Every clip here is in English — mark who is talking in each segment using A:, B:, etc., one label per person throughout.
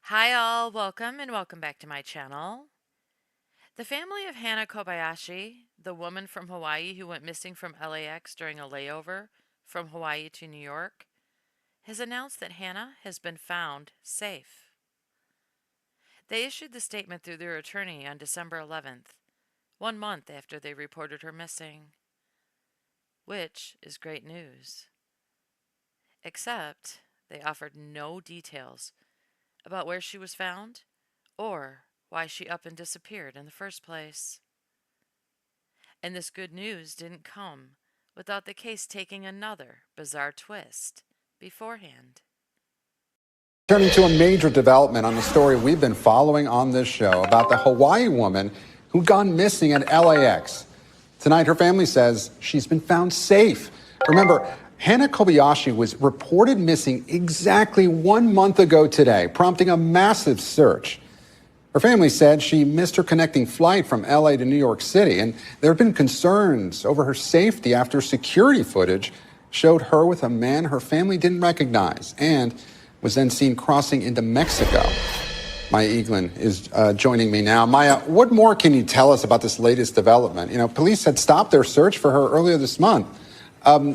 A: Hi all, welcome and welcome back to my channel. The family of Hannah Kobayashi, the woman from Hawaii who went missing from LAX during a layover from Hawaii to New York, has announced that Hannah has been found safe. They issued the statement through their attorney on December 11th, 1 month after they reported her missing, which is great news. Except they offered no details about where she was found or why she up and disappeared in the first place. And this good news didn't come without the case taking another bizarre twist beforehand.
B: Turning to a major development on the story we've been following on this show about the Hawaii woman who'd gone missing at LAX. Tonight, her family says she's been found safe. Remember, Hannah Kobayashi was reported missing exactly 1 month ago today, prompting a massive search. Her family said she missed her connecting flight from LA to New York City, and there have been concerns over her safety after security footage showed her with a man her family didn't recognize and was then seen crossing into Mexico. Maya Eaglin is joining me now. Maya, what more can you tell us about this latest development? You know, police had stopped their search for her earlier this month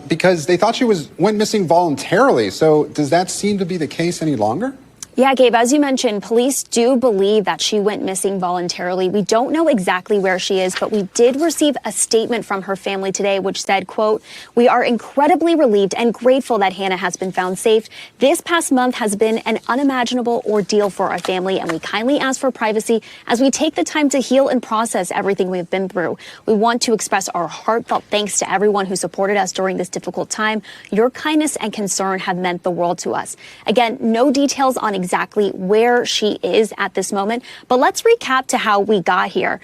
B: because they thought she went missing voluntarily. So does that seem to be the case any longer?
C: Yeah, Gabe, as you mentioned, police do believe that she went missing voluntarily. We don't know exactly where she is, but we did receive a statement from her family today, which said, quote, "We are incredibly relieved and grateful that Hannah has been found safe. This past month has been an unimaginable ordeal for our family, and we kindly ask for privacy as we take the time to heal and process everything we've been through. We want to express our heartfelt thanks to everyone who supported us during this difficult time. Your kindness and concern have meant the world to us." Again, no details on exactly where she is at this moment, but let's recap to how we got here.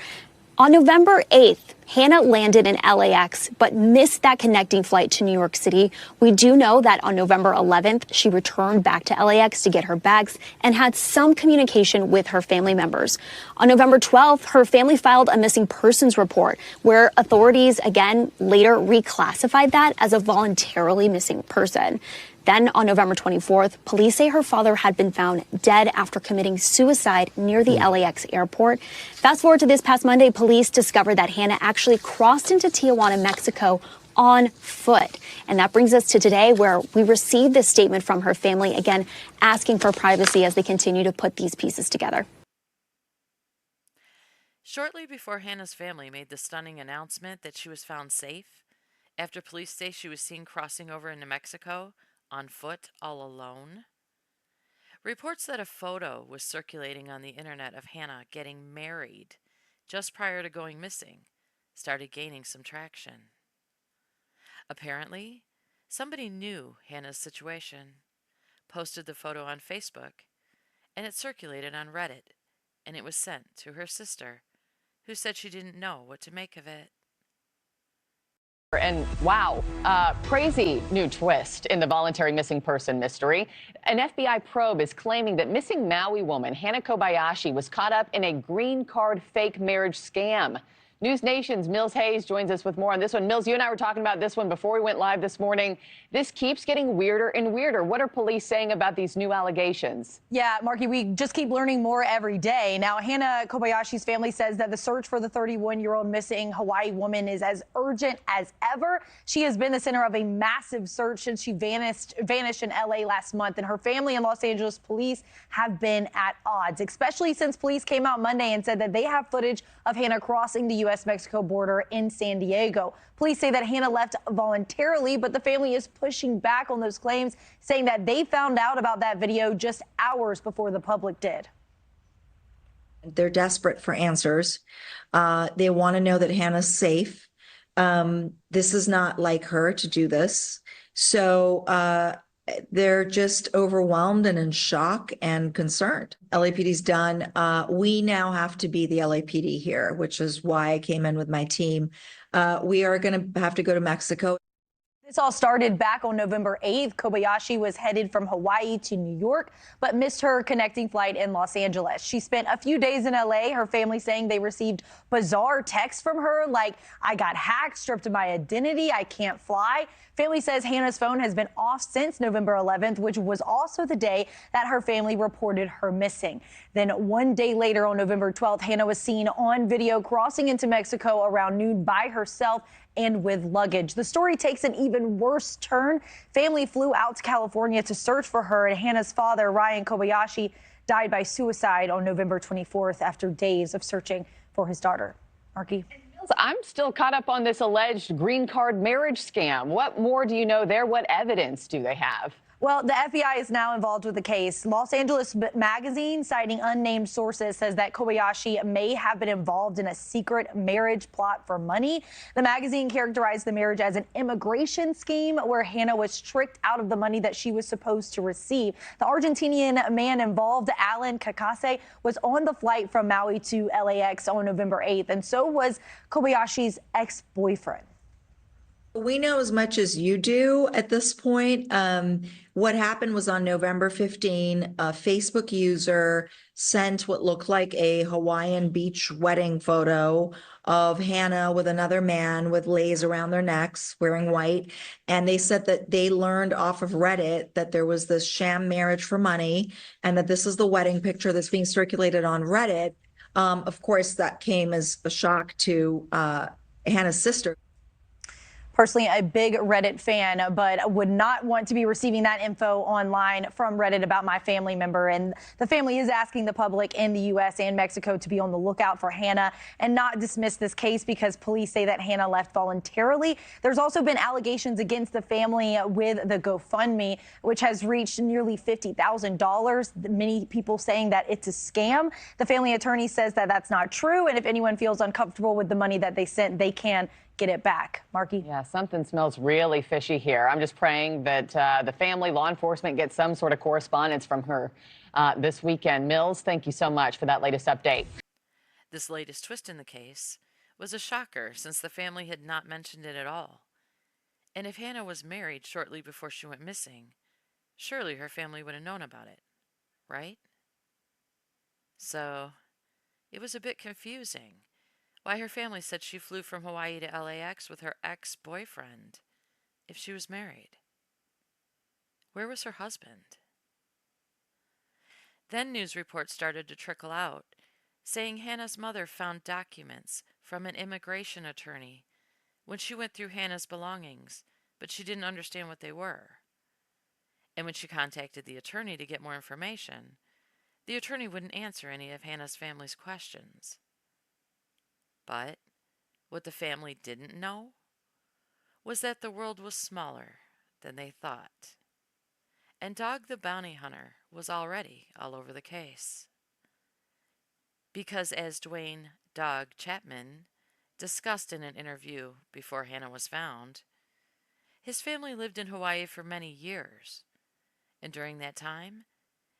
C: On November 8th, Hannah landed in LAX, but missed that connecting flight to New York City. We do know that on November 11th, she returned back to LAX to get her bags and had some communication with her family members. On November 12th, her family filed a missing persons report, where authorities again later reclassified that as a voluntarily missing person. Then on November 24th, police say her father had been found dead after committing suicide near the LAX airport. Fast forward to this past Monday, police discovered that Hannah actually crossed into Tijuana, Mexico on foot. And that brings us to today, where we received this statement from her family, again, asking for privacy as they continue to put these pieces together.
A: Shortly before Hannah's family made the stunning announcement that she was found safe, after police say she was seen crossing over into Mexico on foot all alone, reports that a photo was circulating on the internet of Hannah getting married just prior to going missing started gaining some traction. Apparently, somebody knew Hannah's situation, posted the photo on Facebook, and it circulated on Reddit, and it was sent to her sister, who said she didn't know what to make of it.
D: And wow, crazy new twist in the voluntary missing person mystery. An FBI probe is claiming that missing Maui woman Hannah Kobayashi was caught up in a green card fake marriage scam. News Nation's Mills Hayes joins us with more on this one. Mills, you and I were talking about this one before we went live this morning. This keeps getting weirder and weirder. What are police saying about these new allegations?
E: Yeah, Marky, we just keep learning more every day. Now, Hannah Kobayashi's family says that the search for the 31-year-old missing Hawaii woman is as urgent as ever. She has been the center of a massive search since she vanished in LA last month, and her family and Los Angeles police have been at odds, especially since police came out Monday and said that they have footage of Hannah crossing the U.S.-Mexico border in San Diego. Police say that Hannah left voluntarily, but the family is pushing back on those claims, saying that they found out about that video just hours before the public did.
F: They're desperate for answers. They want to know that Hannah's safe. This is not like her to do this. So they're just overwhelmed and in shock and concerned. LAPD's done. We now have to be the LAPD here, which is why I came in with my team. We are going to have to go to Mexico.
E: This all started back on November 8th. Kobayashi was headed from Hawaii to New York, but missed her connecting flight in Los Angeles. She spent a few days in LA, her family saying they received bizarre texts from her like, "I got hacked, stripped of my identity, I can't fly." Family says Hannah's phone has been off since November 11th, which was also the day that her family reported her missing. Then one day later, on November 12th, Hannah was seen on video crossing into Mexico around noon by herself and with luggage. The story takes an even worse turn. Family flew out to California to search for her, and Hannah's father, Ryan Kobayashi, died by suicide on November 24th after days of searching for his daughter. Marky.
D: I'm still caught up on this alleged green card marriage scam. What more do you know there? What evidence do they have?
E: Well, the FBI is now involved with the case. Los Angeles Magazine, citing unnamed sources, says that Kobayashi may have been involved in a secret marriage plot for money. The magazine characterized the marriage as an immigration scheme where Hannah was tricked out of the money that she was supposed to receive. The Argentinian man involved, Alan Kakase, was on the flight from Maui to LAX on November 8th, and so was Kobayashi's ex-boyfriend.
F: We know as much as you do at this point. What happened was on November 15, a Facebook user sent what looked like a Hawaiian beach wedding photo of Hannah with another man with leis around their necks wearing white. And they said that they learned off of Reddit that there was this sham marriage for money and that this is the wedding picture that's being circulated on Reddit. Of course, that came as a shock to Hannah's sister.
E: Personally, a big Reddit fan, but would not want to be receiving that info online from Reddit about my family member. And the family is asking the public in the U.S. and Mexico to be on the lookout for Hannah and not dismiss this case because police say that Hannah left voluntarily. There's also been allegations against the family with the GoFundMe, which has reached nearly $50,000. Many people saying that it's a scam. The family attorney says that that's not true. And if anyone feels uncomfortable with the money that they sent, they can get it back. Marky?
D: Yeah, something smells really fishy here. I'm just praying that the family, law enforcement, gets some sort of correspondence from her this weekend. Mills, thank you so much for that latest update.
A: This latest twist in the case was a shocker since the family had not mentioned it at all. And if Hannah was married shortly before she went missing, surely her family would have known about it, right? So, it was a bit confusing why her family said she flew from Hawaii to LAX with her ex-boyfriend if she was married. Where was her husband? Then news reports started to trickle out, saying Hannah's mother found documents from an immigration attorney when she went through Hannah's belongings, but she didn't understand what they were. And when she contacted the attorney to get more information, the attorney wouldn't answer any of Hannah's family's questions. But what the family didn't know was that the world was smaller than they thought. And Dog the Bounty Hunter was already all over the case. Because as Dwayne Dog Chapman discussed in an interview before Hannah was found, his family lived in Hawaii for many years. And during that time,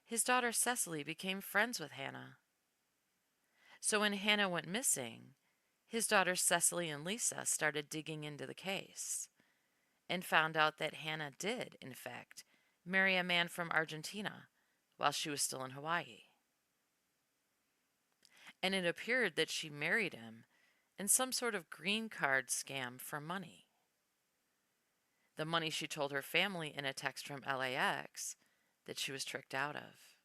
A: his daughter Cecily became friends with Hannah. So when Hannah went missing, his daughters Cecily and Lisa started digging into the case and found out that Hannah did, in fact, marry a man from Argentina while she was still in Hawaii. And it appeared that she married him in some sort of green card scam for money. The money she told her family in a text from LAX that she was tricked out of.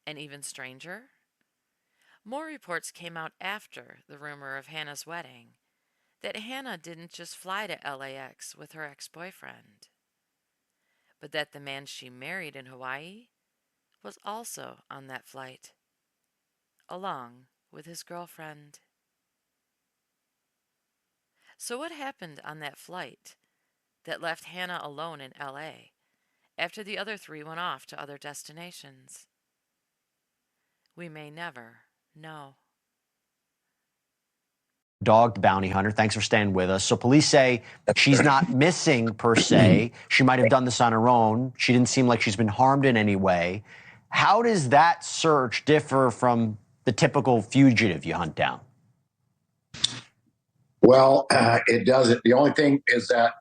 A: And even stranger, more reports came out after the rumor of Hannah's wedding that Hannah didn't just fly to LAX with her ex-boyfriend, but that the man she married in Hawaii was also on that flight, along with his girlfriend. So what happened on that flight that left Hannah alone in LA after the other three went off to other destinations? We may never know.
G: Dog the Bounty Hunter, thanks for staying with us. So police say she's not missing per se. She might have done this on her own. She didn't seem like she's been harmed in any way. How does that search differ from the typical fugitive you hunt down?
H: Well, it doesn't. The only thing is that,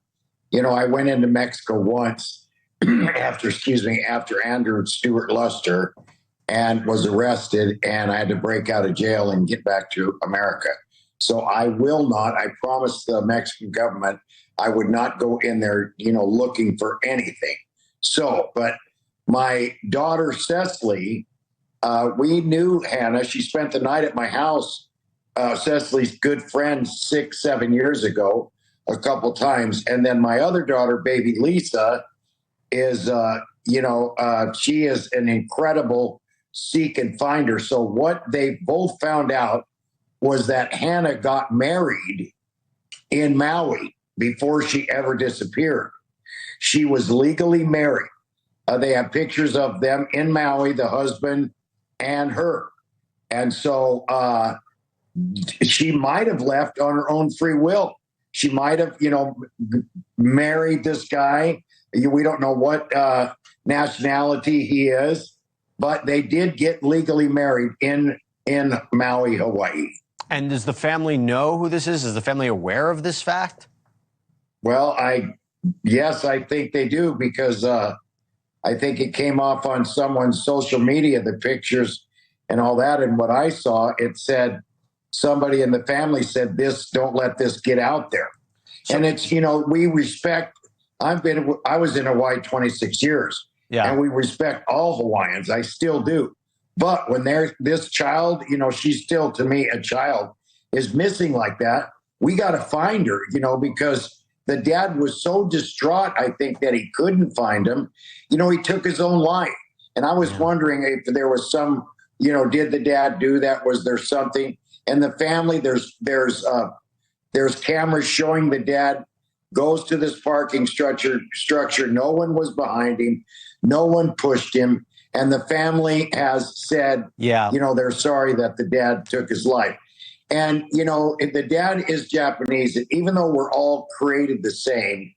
H: I went into Mexico once after Andrew Stewart Luster and was arrested, and I had to break out of jail and get back to America. So I will not, I promised the Mexican government I would not go in there, looking for anything. So, but my daughter Cecily, we knew Hannah. She spent the night at my house. Cecily's good friend 6-7 years ago, a couple times, and then my other daughter, baby Lisa, is she is an incredible seek and finder. So what they both found out was that Hannah got married in Maui before she ever disappeared. She was legally married. They have pictures of them in Maui, the husband and her. And so she might have left on her own free will. She might have, married this guy. We don't know what nationality he is, but they did get legally married in Maui, Hawaii.
G: And does the family know who this is? Is the family aware of this fact?
H: Well, yes, I think they do, because I think it came off on someone's social media, the pictures and all that. And what I saw, it said, somebody in the family said, don't let this get out there. So, and it's, we respect, I was in Hawaii 26 years, and we respect all Hawaiians. I still do. But when this child, she's still to me a child, is missing like that, we got to find her, because the dad was so distraught, I think, that he couldn't find him. He took his own life. And I was wondering if there was some, did the dad do that? Was there something? And the family, there's cameras showing the dad goes to this parking structure. No one was behind him. No one pushed him. And the family has said, they're sorry that the dad took his life. And, the dad is Japanese. And even though we're all created the same,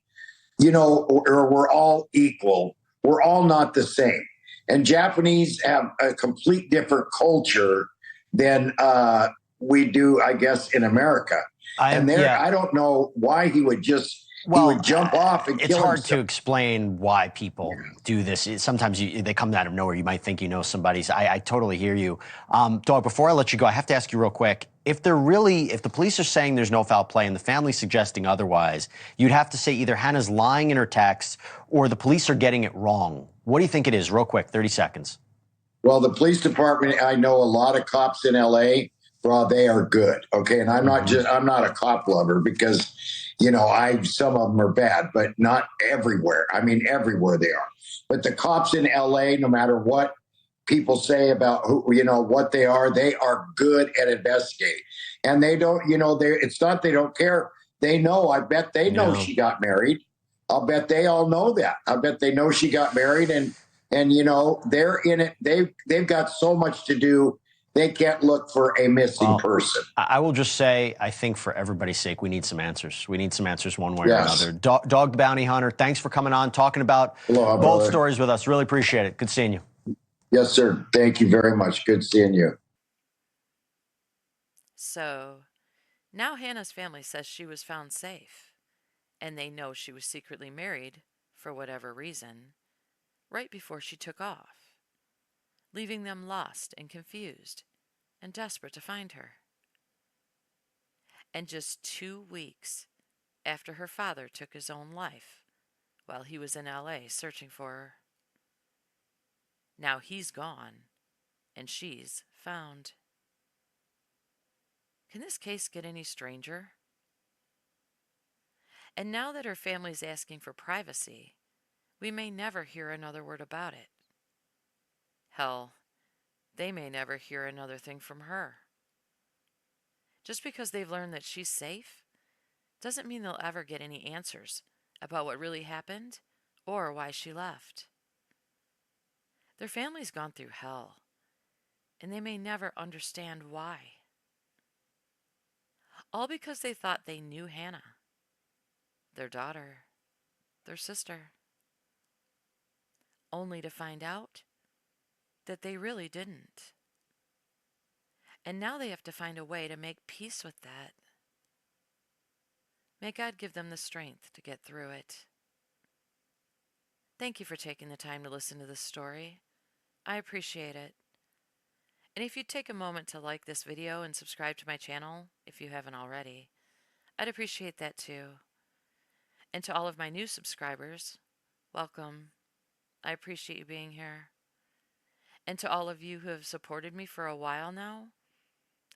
H: or we're all equal, we're all not the same. And Japanese have a complete different culture than we do, I guess, in America. I don't know why he would just he would jump off and kill himself.
G: It's hard to explain why people do this. Sometimes they come out of nowhere. You might think you know somebody. I totally hear you. Dog, before I let you go, I have to ask you real quick. If the police are saying there's no foul play and the family's suggesting otherwise, you'd have to say either Hannah's lying in her texts or the police are getting it wrong. What do you think it is? Real quick, 30 seconds.
H: Well, the police department, I know a lot of cops in L.A., they are good. Okay. And I'm not a cop lover, because, some of them are bad, but not everywhere. I mean, everywhere they are. But the cops in LA, no matter what people say about what they are good at investigating. And they don't, it's not, they don't care. They know, I bet they know she got married. I'll bet they all know that. I bet they know she got married, and they're in it. They've got so much to do. They can't look for a missing person.
G: I will just say, I think for everybody's sake, we need some answers. We need some answers one way or another. Dog the Bounty Hunter, thanks for coming on, talking about both stories with us. Really appreciate it. Good seeing you.
H: Yes, sir. Thank you very much. Good seeing you.
A: So now Hannah's family says she was found safe, and they know she was secretly married, for whatever reason, right before she took off, leaving them lost and confused and desperate to find her. And just 2 weeks after her father took his own life while he was in LA searching for her. Now he's gone, and she's found. Can this case get any stranger? And now that her family's asking for privacy, we may never hear another word about it. Hell, they may never hear another thing from her. Just because they've learned that she's safe doesn't mean they'll ever get any answers about what really happened or why she left. Their family's gone through hell, and they may never understand why. All because they thought they knew Hannah, their daughter, their sister, only to find out that they really didn't. And now they have to find a way to make peace with that. May God give them the strength to get through it. Thank you for taking the time to listen to this story. I appreciate it. And if you'd take a moment to like this video and subscribe to my channel, if you haven't already, I'd appreciate that too. And to all of my new subscribers, welcome. I appreciate you being here. And to all of you who have supported me for a while now,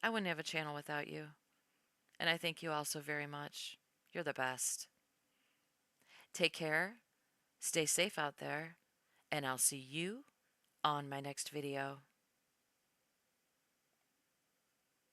A: I wouldn't have a channel without you. And I thank you all so very much. You're the best. Take care, stay safe out there, and I'll see you on my next video.